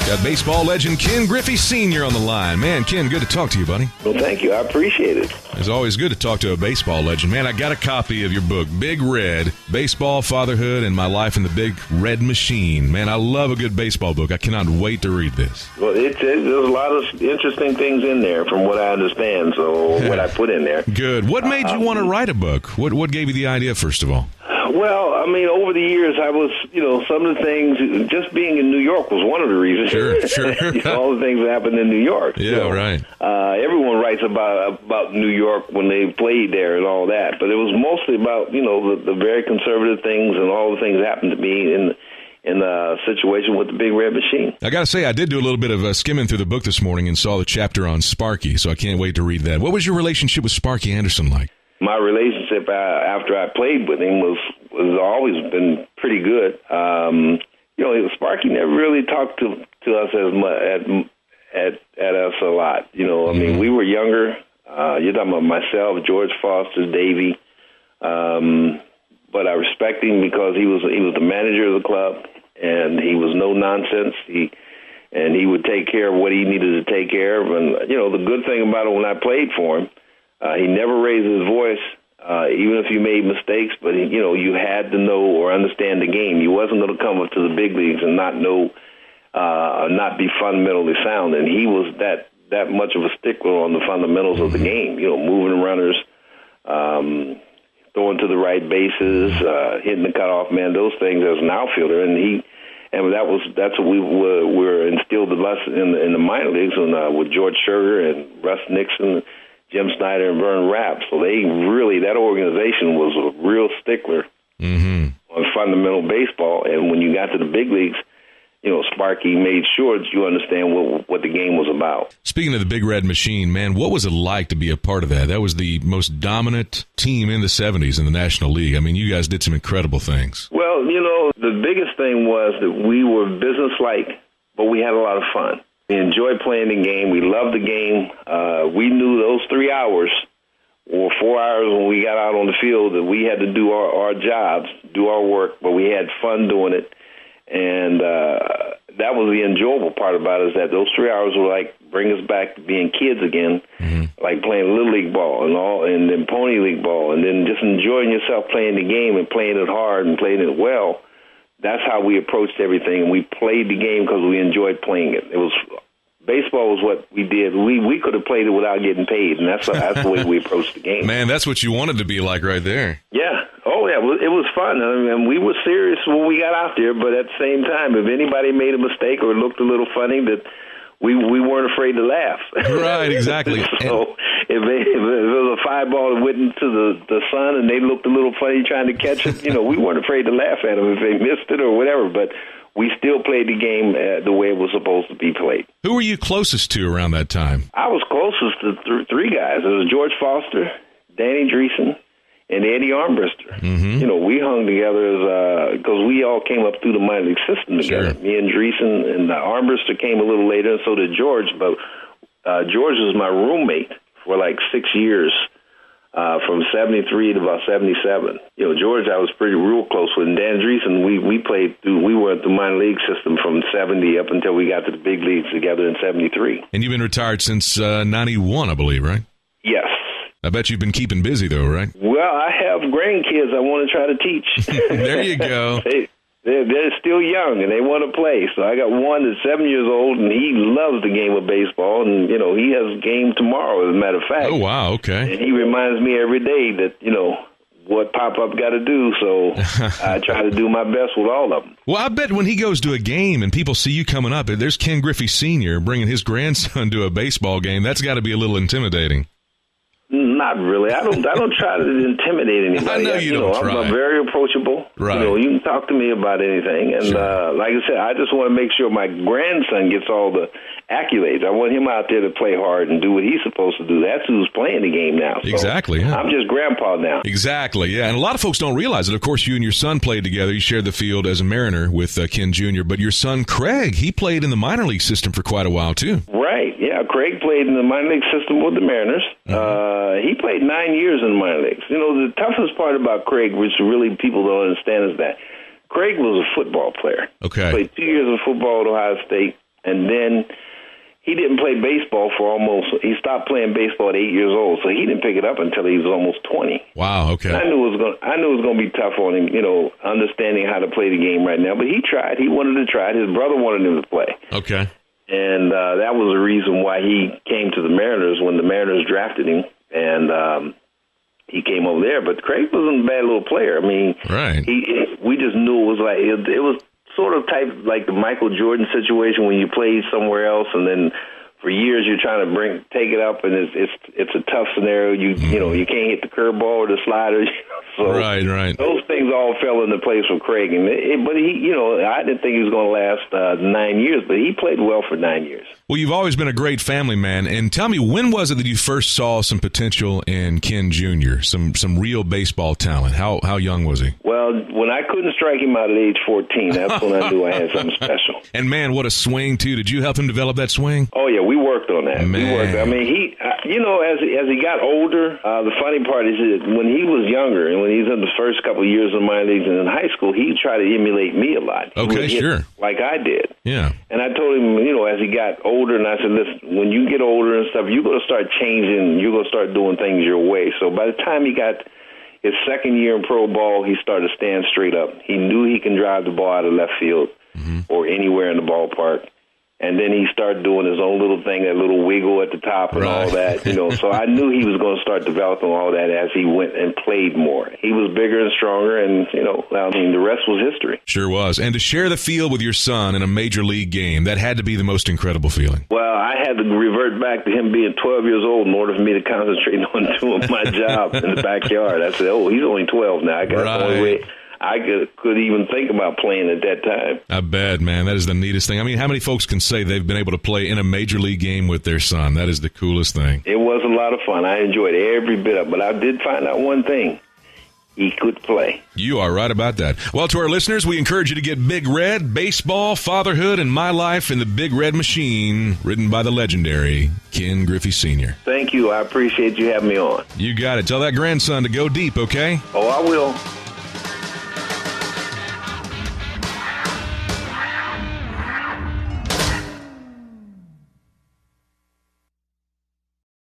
Got baseball legend Ken Griffey Sr. on the line. Man, Ken, good to talk to you, buddy. Well, thank you. I appreciate it. It's always good to talk to a baseball legend. Man, I got a copy of your book, Big Red, Baseball, Fatherhood, and My Life in the Big Red Machine. Man, I love a good baseball book. I cannot wait to read this. Well, there's a lot of interesting things in there from what I understand, so what I put in there. Good. What made you want to write a book? What gave you the idea, first of all? Well, I mean, over the years, I was, some of the things, just being in New York was one of the reasons. Sure. All the things that happened in New York. Yeah, right. Everyone writes about New York when they played there and all that, but it was mostly about, the very conservative things and all the things that happened to me in the situation with the Big Red Machine. I got to say, I did do a little bit of skimming through the book this morning and saw the chapter on Sparky, so I can't wait to read that. What was your relationship with Sparky Anderson like? My relationship after I played with him was always been pretty good. Sparky never really talked to us as much at us a lot. I mean, we were younger. You're talking about myself, George Foster, Davey. But I respect him because he was the manager of the club, and he was no nonsense. He would take care of what he needed to take care of. And the good thing about it when I played for him. He never raised his voice, even if you made mistakes, but, you had to know or understand the game. You wasn't going to come up to the big leagues and not know, not be fundamentally sound. And he was that much of a stickler on the fundamentals of the game, moving runners, throwing to the right bases, hitting the cutoff man, those things as an outfielder. And that's what we were instilled in us in the minor leagues with George Sugar and Russ Nixon, Jim Snyder and Vern Rapp. So that organization was a real stickler on fundamental baseball. And when you got to the big leagues, Sparky made sure that you understand what the game was about. Speaking of the Big Red Machine, man, what was it like to be a part of that? That was the most dominant team in the 70s in the National League. I mean, you guys did some incredible things. Well, the biggest thing was that we were businesslike, but we had a lot of fun. We enjoyed playing the game. We loved the game. We knew those 3 hours or 4 hours when we got out on the field that we had to do our jobs, do our work, but we had fun doing it. And that was the enjoyable part about it, is that those 3 hours were like bring us back to being kids again, like playing Little League ball and then Pony League ball, and then just enjoying yourself playing the game and playing it hard and playing it well. That's how we approached everything, and we played the game because we enjoyed playing it. Baseball was what we did. We could have played it without getting paid, and that's the way we approached the game. Man, that's what you wanted to be like right there. Yeah. Oh, yeah. It was fun. I mean, we were serious when we got out there, but at the same time, if anybody made a mistake or looked a little funny, that we weren't afraid to laugh. Right, exactly. So if it was a fly ball that went into the sun and they looked a little funny trying to catch it, we weren't afraid to laugh at them if they missed it or whatever, but we still played the game the way it was supposed to be played. Who were you closest to around that time? I was closest to three guys. It was George Foster, Danny Dreesen, and Eddie Armbruster. We hung together because we all came up through the minor league system together. Sure. Me and Dreesen and Armbruster came a little later, and so did George. But George was my roommate for like 6 years, from 73 to about 77. George I was real close with. And Dan Dreesen, we were at the minor league system from 70 up until we got to the big leagues together in 73. And you've been retired since 91, I believe, right? Yes. I bet you've been keeping busy, though, right? Well, I have grandkids I want to try to teach. There you go. They're still young, and they want to play. So I got one that's 7 years old, and he loves the game of baseball. And, he has a game tomorrow, as a matter of fact. Oh, wow, okay. And he reminds me every day that, what Pop-Up got to do. So I try to do my best with all of them. Well, I bet when he goes to a game and people see you coming up, there's Ken Griffey Sr. bringing his grandson to a baseball game. That's got to be a little intimidating. Not really. I don't try to intimidate anybody. I know you don't try. I'm very approachable. Right. You can talk to me about anything. And like I said, I just want to make sure my grandson gets all the accolades. I want him out there to play hard and do what he's supposed to do. That's who's playing the game now. So exactly. Yeah. I'm just grandpa now. Exactly. Yeah. And a lot of folks don't realize it. Of course, you and your son played together. You shared the field as a Mariner with Ken Jr. But your son, Craig, he played in the minor league system for quite a while, too. Right. Yeah. Craig played in the minor league system with the Mariners. He played 9 years in the minor leagues. The toughest part about Craig, which really people don't understand, is that Craig was a football player. Okay. Played 2 years of football at Ohio State, and then he didn't play baseball he stopped playing baseball at 8 years old, so he didn't pick it up until he was almost 20. Wow, okay. And I knew it was going to be tough on him, understanding how to play the game right now, but he tried. He wanted to try it. His brother wanted him to play. Okay. And that was the reason why he came to the Mariners when the Mariners drafted him, and he came over there. But Craig wasn't a bad little player. I mean, right. We just knew it was like it was sort of type like the Michael Jordan situation when you played somewhere else and then for years you're trying to take it up, and it's a tough scenario. You you can't hit the curveball or the slider. So right. Those things all fell into place for Craig, but he I didn't think he was going to last 9 years, but he played well for 9 years. Well, you've always been a great family man, and tell me, when was it that you first saw some potential in Ken Jr., some real baseball talent? How young was he? Well, when I couldn't strike him out at age 14, that's when I knew I had something special. And man, what a swing too! Did you help him develop that swing? Oh yeah, we worked on that. Man. We worked. I mean, he, as he got older, the funny part is that when he was younger and when he was in the first couple of years of minor leagues and in high school, he tried to emulate me a lot. He Okay, sure. Like I did. Yeah. And I told him, as he got older, and I said, listen, when you get older and stuff, you're going to start changing. You're going to start doing things your way. So by the time he got his second year in pro ball, he started to stand straight up. He knew he can drive the ball out of left field or anywhere in the ballpark. And then he started doing his own little thing, that little wiggle at the top and all that, So I knew he was going to start developing all that as he went and played more. He was bigger and stronger, and, the rest was history. Sure was. And to share the field with your son in a major league game, that had to be the most incredible feeling. Well, I had to revert back to him being 12 years old in order for me to concentrate on doing my job in the backyard. I said, he's only 12 now. I got the only way I could even think about playing at that time. I bet, man. That is the neatest thing. I mean, how many folks can say they've been able to play in a major league game with their son? That is the coolest thing. It was a lot of fun. I enjoyed every bit of it, but I did find out one thing. He could play. You are right about that. Well, to our listeners, we encourage you to get Big Red, Baseball, Fatherhood, and My Life in the Big Red Machine, written by the legendary Ken Griffey Sr. Thank you. I appreciate you having me on. You got it. Tell that grandson to go deep, okay? Oh, I will.